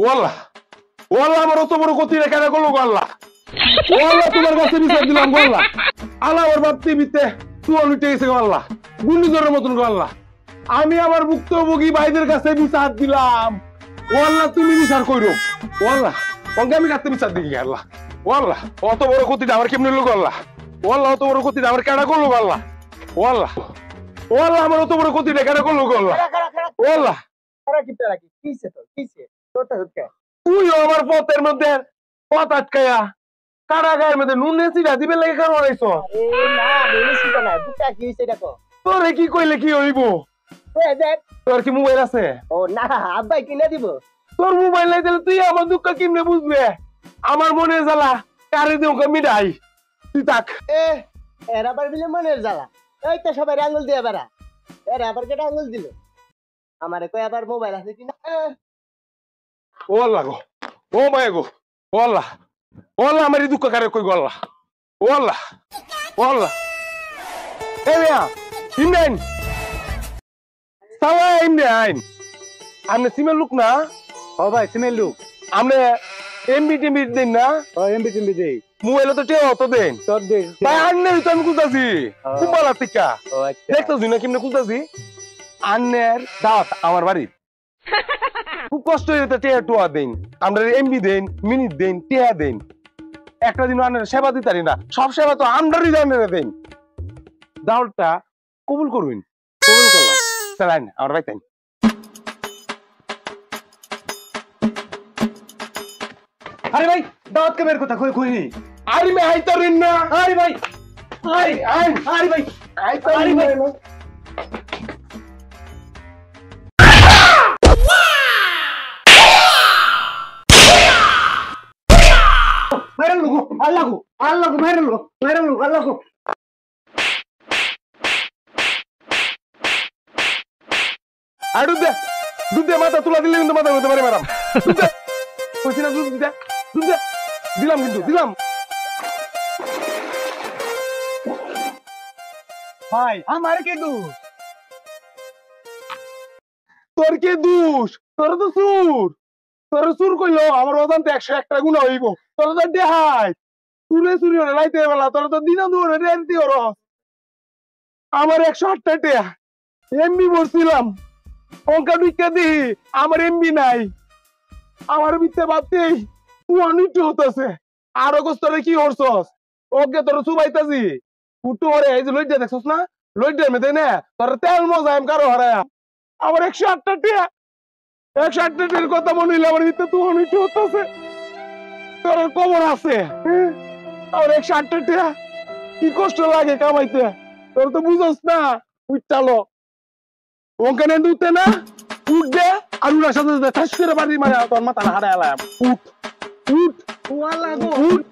ওয়াল্লাহ ওয়াল্লাহ আমার অত বড় ক্ষতি কেন করলো গো আল্লাহ? ওয়াল্লাহ তোমার কাছে বিচার দিলাম গো আল্লাহ। আল্লাহ আমার বাপ টিভিতে তুই লুটে গেছে গো আল্লাহ, গুন্ডিজরের মতন গো আল্লাহ। আমি আমার ভুক্তভোগী ভাইদের কাছে বিচার দিলাম, ওয়াল্লাহ তুমি বিচার কইরো। ওয়াল্লাহ অঙ্কে আমি কাছে বিচার দিই আল্লাহ। ওয়াল্লাহ অত বড় ক্ষতিটা আমার কেমনে লোক আল্লাহ? ওয়াল্লাহ অত বড় ক্ষতিটা আমার কেন করলো আল্লাহ? ওয়াল্লাহ ওয়াল্লাহ আমার অত বড় ক্ষতিটা কেন করলো আল্লাহ? ওয়াল্লাহ তুইও আমার পথের মধ্যে পথ আটকায়া কারাগারের মধ্যে নুন নেছিলা দিবে লাগে কেন আইছ? তোরে কি কইলে কি হইব? তোর কি মোবাইল আছে? ও না আব্বাই কিনে দিব। তোর মোবাইল নাই দিলে তুই আমার দুঃখ কেমনে বুঝবে? আমার মনে জ্বালা কারে দেও মিটাই তুই থাক। এর আবার বিলে মনের জ্বালা, এই তো সবাই আঙুল দিয়ে বেড়া, এর আবার কেটে আঙুল দিল। আমারে কই আবার মোবাইল আছে কিনা? ও আল্লাহ গো, ও মায়া গো, ও আল্লাহ, ও আল্লাহ আমার এই দুঃখ কারে কই গো আল্লাহ, ও আল্লাহ, ও আল্লাহ। এ মিয়া ইমরান সাওয়া ইমরান, আমনে সিমের লোক না? ও ভাই সিমের লোক। আমনে এমবি টিমবি দেন না? ও এমবি টিমবি দেই। মোবাইল তো টেও তো দেন। তোর দেখ ভাই আন্নের তো আমি কুলতাছি কুম্বালা টিকা। ও আচ্ছা দেখতাছি না কেমনে কুলতাছি। আন্নের দাওয়াত আমার বাড়ি খুব কষ্ট হইতে টেয়া টুয়া দেন, আমরা এমবি দেন, মিনিট দেন, টেয়া দেন। একটা দিন আন্নের সেবা দিতারি না, সব সেবা তো আমরারই জানেন দেন। দাওয়াতটা কবুল করুন। কবুল করলাম, চালান আমার ভাই তাই। আরে ভাই দাওয়াত কে বের কথা কই কইনি। আরে মে আইতারিন না। আরে ভাই আরে আরে ভাই আইতারিন না। ভাইরাল লোক আল্লাহ গো ভাইরাল লোক আল্লাহ গো। আর দুধে মাথা তুলা দিলে কিন্তু মাথা হতে পারে ম্যাডাম। কইছি না দুধ দিলাম কিন্তু দিলাম। ভাই আমার কি দোষ? তোর কে দোষ? তোর তো চুর কইলো আমার অজান্তে 101 টাকা গুণা হইব। তোর তো দেহাই চুরি হলে লাইতে বেলা তোর তো দিনা দুয়ারে রেন্টি হর। আমার 108 টাকা এমবি বলছিলাম, অঙ্কা বিক্কা দি আমার এমবি নাই। আমার বিতে বাদতেই অনিষ্ট হতেছে। আর অগস্তরে কি করছস? ওকে তোর চুবাইতাছি ফুটো হরে এই যে লইটা দেখছস না? লইটার মধ্যে না তোর তেল মজা এম কারো হরায়া। আমার 108 টাকা 108 টাকার কথা মনে হইলে আমার ভিতরে তুই অনিষ্ট হতেছে। তোর কবর আছে আমার 108 টাকা কি কষ্ট লাগে কামাইতে, তোর তো বুঝস না। উঠতালো ওখানে দুতে না উঠ দে আর উনার সাথে ঠাস করে বাড়ি মারা তোর মাথা না হারায় উঠ উঠ ও আল্লাহ গো উঠ।